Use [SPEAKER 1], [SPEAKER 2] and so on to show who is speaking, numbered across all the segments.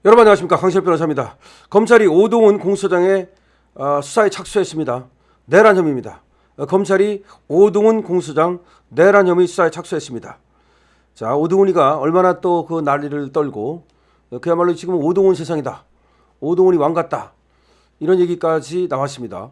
[SPEAKER 1] 여러분 안녕하십니까, 강시혁 변호사입니다. 검찰이 오동훈 공수처장의 수사에 착수했습니다. 내란 혐의입니다. 검찰이 오동훈 공수처장 내란 혐의 수사에 착수했습니다. 자, 오동훈이가 얼마나 또 그 난리를 떨고 그야말로 지금 오동훈 세상이다, 오동훈이 왕 같다, 이런 얘기까지 나왔습니다.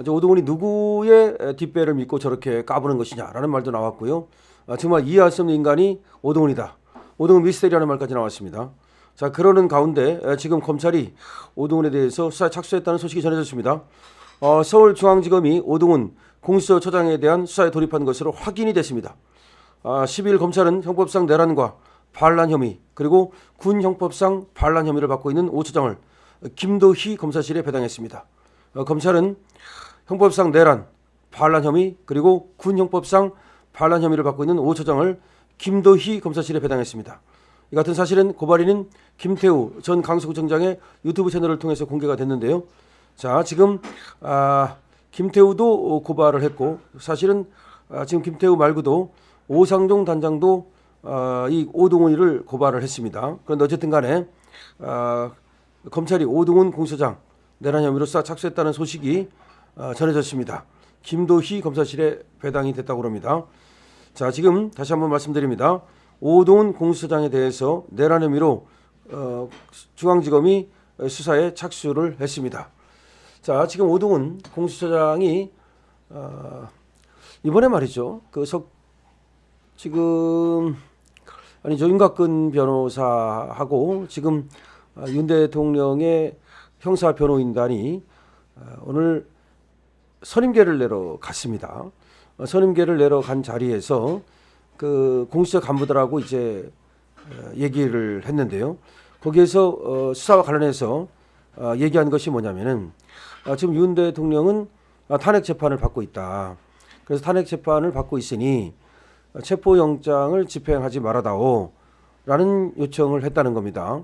[SPEAKER 1] 오동훈이 누구의 뒷배를 믿고 저렇게 까부는 것이냐라는 말도 나왔고요. 정말 이해할 수 없는 인간이 오동훈이다, 오동훈 미스테리라는 말까지 나왔습니다. 자, 그러는 가운데 지금 검찰이 오동훈에 대해서 수사에 착수했다는 소식이 전해졌습니다. 서울중앙지검이 오동훈 공수처장에 대한 수사에 돌입한 것으로 확인이 됐습니다. 12일 검찰은 형법상 내란과 반란 혐의, 그리고 군 형법상 반란 혐의를 받고 있는 오 처장을 김도희 검사실에 배당했습니다. 검찰은 형법상 내란, 반란 혐의, 그리고 군 형법상 반란 혐의를 받고 있는 오 처장을 김도희 검사실에 배당했습니다. 이 같은 사실은 고발인인 김태우 전 강서구청장의 유튜브 채널을 통해서 공개가 됐는데요. 자, 지금 김태우도 고발을 했고, 사실은 지금 김태우 말고도 오상종 단장도 이 오동훈이를 고발을 했습니다. 그런데 어쨌든 간에 검찰이 오동훈 공수처장 내란 혐의로 수사 착수했다는 소식이 전해졌습니다. 김도희 검사실에 배당이 됐다고 합니다. 자, 지금 다시 한번 말씀드립니다. 오동훈 공수처장에 대해서 내란 혐의로 중앙지검이 수사에 착수를 했습니다. 자, 지금 오동훈 공수처장이 이번에 말이죠, 지금 윤곽근 변호사하고 지금 윤 대통령의 형사 변호인단이 오늘 선임계를 내러 갔습니다. 선임계를 내러 간 자리에서 그 공수처 간부들하고 이제 얘기를 했는데요. 거기에서 수사와 관련해서 얘기한 것이 뭐냐면은 지금 윤 대통령은 탄핵 재판을 받고 있다. 그래서 탄핵 재판을 받고 있으니 체포영장을 집행하지 말아다오라는 요청을 했다는 겁니다.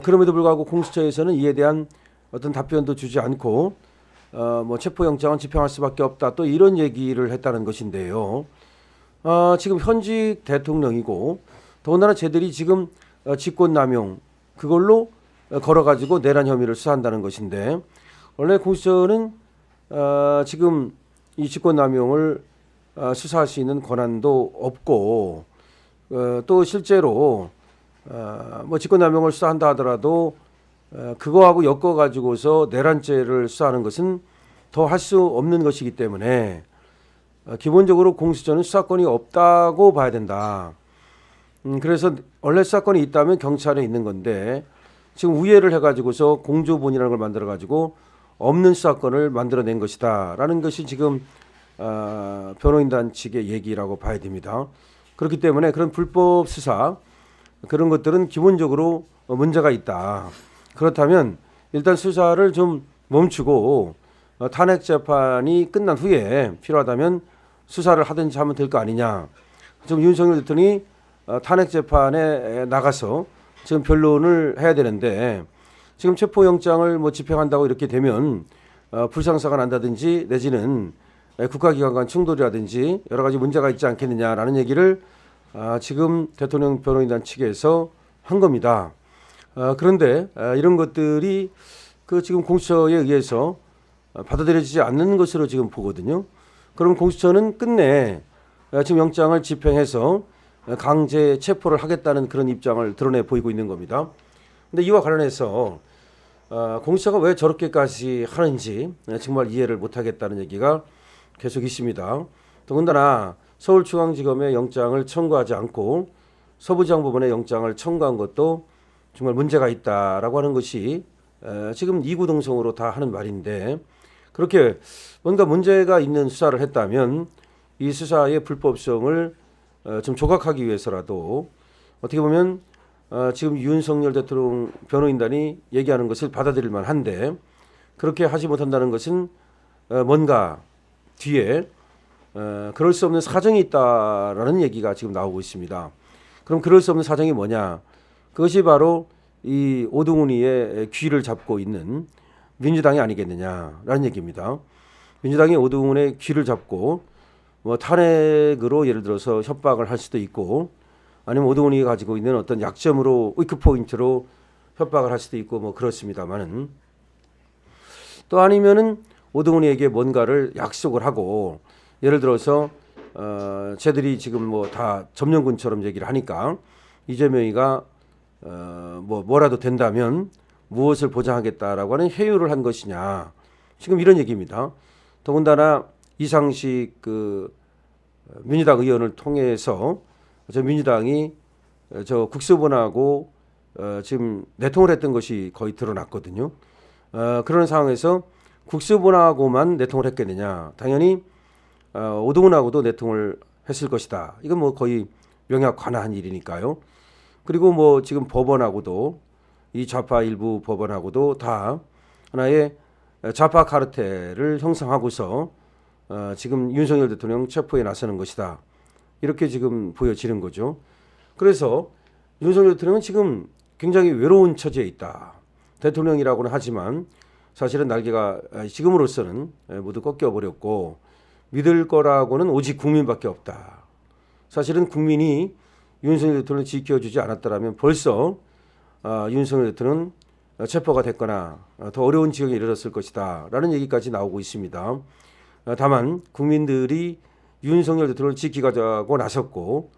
[SPEAKER 1] 그럼에도 불구하고 공수처에서는 이에 대한 어떤 답변도 주지 않고 체포영장은 집행할 수밖에 없다, 또 이런 얘기를 했다는 것인데요. 지금 현직 대통령이고 더군다나 쟤들이 지금 직권남용 그걸로 걸어가지고 내란 혐의를 수사한다는 것인데, 원래 공수처는 지금 이 직권남용을 수사할 수 있는 권한도 없고, 또 실제로 직권남용을 수사한다 하더라도 그거하고 엮어가지고서 내란죄를 수사하는 것은 더 할 수 없는 것이기 때문에 기본적으로 공수처는 수사권이 없다고 봐야 된다. 그래서 원래 수사권이 있다면 경찰에 있는 건데 지금 우회를 해가지고서 공조본이라는 걸 만들어가지고 없는 수사권을 만들어낸 것이다라는 것이 지금 변호인단 측의 얘기라고 봐야 됩니다. 그렇기 때문에 그런 불법 수사, 그런 것들은 기본적으로 문제가 있다. 그렇다면 일단 수사를 좀 멈추고 탄핵 재판이 끝난 후에 필요하다면 수사를 하든지 하면 될 거 아니냐. 지금 윤석열 대통령이 탄핵 재판에 나가서 지금 변론을 해야 되는데, 지금 체포영장을 집행한다고 이렇게 되면 불상사가 난다든지 내지는 국가기관 간 충돌이라든지 여러 가지 문제가 있지 않겠느냐라는 얘기를 지금 대통령 변호인단 측에서 한 겁니다. 그런데 이런 것들이 지금 공수처에 의해서 받아들여지지 않는 것으로 지금 보거든요. 그럼 공수처는 끝내 지금 영장을 집행해서 강제 체포를 하겠다는 그런 입장을 드러내 보이고 있는 겁니다. 근데 이와 관련해서 공수처가 왜 저렇게까지 하는지 정말 이해를 못하겠다는 얘기가 계속 있습니다. 더군다나 서울중앙지검의 영장을 청구하지 않고 서부지방법원의 영장을 청구한 것도 정말 문제가 있다라고 하는 것이 지금 이구동성으로 다 하는 말인데, 그렇게 뭔가 문제가 있는 수사를 했다면 이 수사의 불법성을 좀 조각하기 위해서라도 어떻게 보면 지금 윤석열 대통령 변호인단이 얘기하는 것을 받아들일 만한데, 그렇게 하지 못한다는 것은 뭔가 뒤에 그럴 수 없는 사정이 있다라는 얘기가 지금 나오고 있습니다. 그럼 그럴 수 없는 사정이 뭐냐? 그것이 바로 이 오동훈이의 귀를 잡고 있는 민주당이 아니겠느냐라는 얘기입니다. 민주당이 오동훈의 귀를 잡고 탄핵으로 예를 들어서 협박을 할 수도 있고, 아니면 오동훈이 가지고 있는 어떤 약점으로 위크 포인트로 협박을 할 수도 있고 뭐 그렇습니다만은, 또 아니면은 오동훈에게 뭔가를 약속을 하고, 예를 들어서 쟤들이 지금 뭐 다 점령군처럼 얘기를 하니까 이재명이가 뭐라도 된다면 무엇을 보장하겠다라고 하는 회유를 한 것이냐, 지금 이런 얘기입니다. 더군다나 이상식 민주당 의원을 통해서 저 민주당이 저 국수본하고 지금 내통을 했던 것이 거의 드러났거든요. 그런 상황에서 국수본하고만 내통을 했겠느냐? 당연히 오동훈하고도 내통을 했을 것이다. 이건 뭐 거의 명약관화한 일이니까요. 그리고 뭐 지금 법원하고도, 이 좌파 일부 법원하고도 다 하나의 좌파 카르텔을 형성하고서 지금 윤석열 대통령 체포에 나서는 것이다. 이렇게 지금 보여지는 거죠. 그래서 윤석열 대통령은 지금 굉장히 외로운 처지에 있다. 대통령이라고는 하지만 사실은 날개가 지금으로서는 모두 꺾여버렸고, 믿을 거라고는 오직 국민밖에 없다. 사실은 국민이 윤석열 대통령을 지켜주지 않았더라면 벌써 윤석열 대통령은 체포가 됐거나 더 어려운 지경에 이르렀을 것이다 라는 얘기까지 나오고 있습니다. 다만 국민들이 윤석열 대통령을 지키자고 나섰고,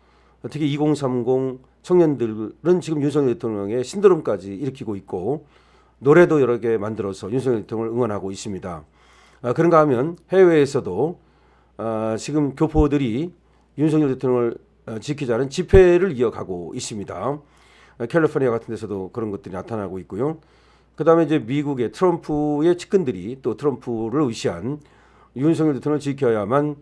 [SPEAKER 1] 특히 2030 청년들은 지금 윤석열 대통령의 신드롬까지 일으키고 있고, 노래도 여러 개 만들어서 윤석열 대통령을 응원하고 있습니다. 그런가 하면 해외에서도 지금 교포들이 윤석열 대통령을 지키자는 집회를 이어가고 있습니다. 캘리포니아 같은 데서도 그런 것들이 나타나고 있고요. 그다음에 이제 미국의 트럼프의 측근들이 또 트럼프를 의시한 윤석열 대통령을 지켜야만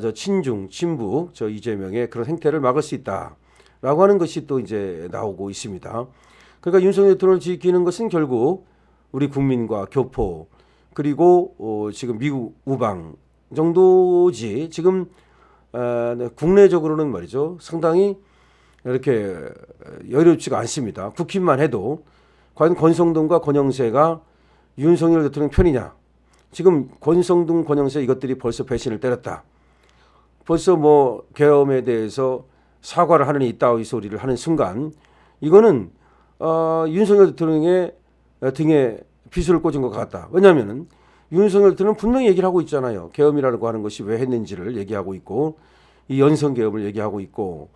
[SPEAKER 1] 저 친중, 친북, 저 이재명의 그런 행태를 막을 수 있다라고 하는 것이 또 이제 나오고 있습니다. 그러니까 윤석열 대통령을 지키는 것은 결국 우리 국민과 교포, 그리고 지금 미국 우방 정도지, 지금 국내적으로는 말이죠, 상당히 이렇게 여유롭지가 않습니다. 국힘만 해도 과연 권성동과 권영세가 윤석열 대통령 편이냐? 지금 권성동, 권영세 이것들이 벌써 배신을 때렸다. 벌써 뭐 계엄에 대해서 사과를 하느니 이따위 소리를 하는 순간, 이거는 윤석열 대통령의 등에 비수를 꽂은 것 같다. 왜냐하면 윤석열 대통령은 분명히 얘기를 하고 있잖아요. 계엄이라고 하는 것이 왜 했는지를 얘기하고 있고, 이 연성 계엄을 얘기하고 있고,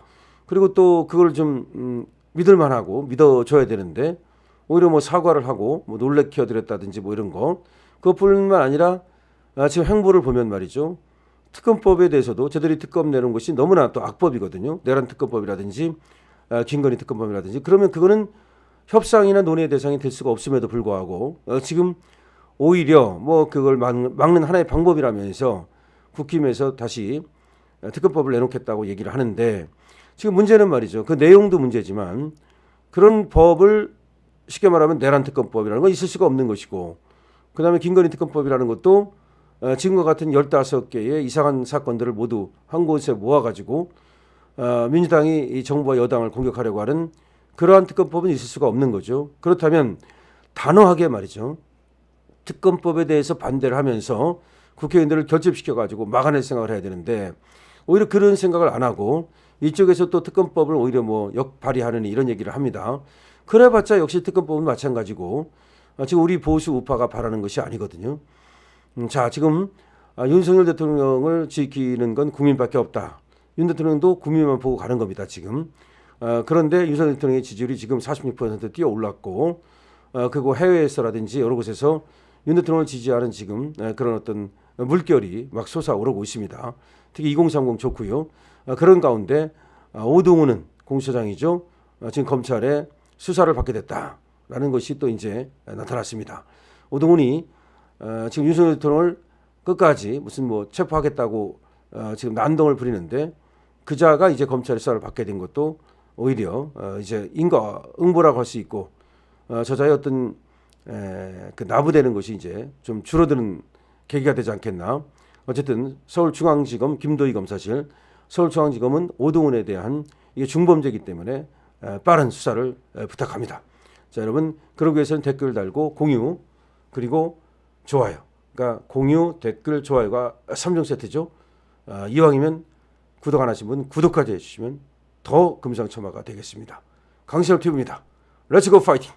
[SPEAKER 1] 그리고 또 그걸 좀 믿을만하고 믿어줘야 되는데, 오히려 뭐 사과를 하고 뭐 놀래켜드렸다든지 뭐 이런 거, 그것뿐만 아니라 지금 행보를 보면 말이죠, 특검법에 대해서도 저들이 특검 내는 것이 너무나 또 악법이거든요. 내란 특검법이라든지 김건희 특검법이라든지. 그러면 그거는 협상이나 논의의 대상이 될 수가 없음에도 불구하고 지금 오히려 뭐 그걸 막는 하나의 방법이라면서 국힘에서 다시 특검법을 내놓겠다고 얘기를 하는데, 지금 문제는 말이죠, 그 내용도 문제지만 그런 법을 쉽게 말하면 내란 특검법이라는 건 있을 수가 없는 것이고, 그다음에 김건희 특검법이라는 것도 지금과 같은 15개의 이상한 사건들을 모두 한 곳에 모아가지고 민주당이 이 정부와 여당을 공격하려고 하는 그러한 특검법은 있을 수가 없는 거죠. 그렇다면 단호하게 말이죠, 특검법에 대해서 반대를 하면서 국회의원들을 결집시켜가지고 막아낼 생각을 해야 되는데, 오히려 그런 생각을 안 하고 이쪽에서 또 특검법을 오히려 뭐 역발의하느니 이런 얘기를 합니다. 그래봤자 역시 특검법은 마찬가지고 지금 우리 보수 우파가 바라는 것이 아니거든요. 자, 지금 윤석열 대통령을 지키는 건 국민밖에 없다. 윤 대통령도 국민만 보고 가는 겁니다, 지금. 그런데 윤석열 대통령의 지지율이 지금 46% 뛰어 올랐고, 그리고 해외에서라든지 여러 곳에서 윤 대통령을 지지하는 지금 그런 어떤 물결이 막 솟아오르고 있습니다. 특히 2030 좋고요. 그런 가운데 오동훈은 공수처장이죠. 지금 검찰에 수사를 받게 됐다라는 것이 또 이제 나타났습니다. 오동훈이 지금 윤석열 대통령을 끝까지 무슨 뭐 체포하겠다고 지금 난동을 부리는데, 그자가 이제 검찰의 수사를 받게 된 것도 오히려 이제 응보라고 할 수 있고, 저자의 어떤 그 나부되는 것이 이제 좀 줄어드는 계기가 되지 않겠나. 어쨌든 서울중앙지검 김도희 검사실, 서울중앙지검은 오동훈에 대한 이게 중범죄이기 때문에 빠른 수사를 부탁합니다. 자, 여러분, 그러기 위해서는 댓글 달고 공유 그리고 좋아요. 그러니까 공유, 댓글, 좋아요가 3종 세트죠. 이왕이면 구독 안 하신 분 구독까지 해주시면 더 금상첨화가 되겠습니다. 강신업 TV입니다. 렛츠고 파이팅!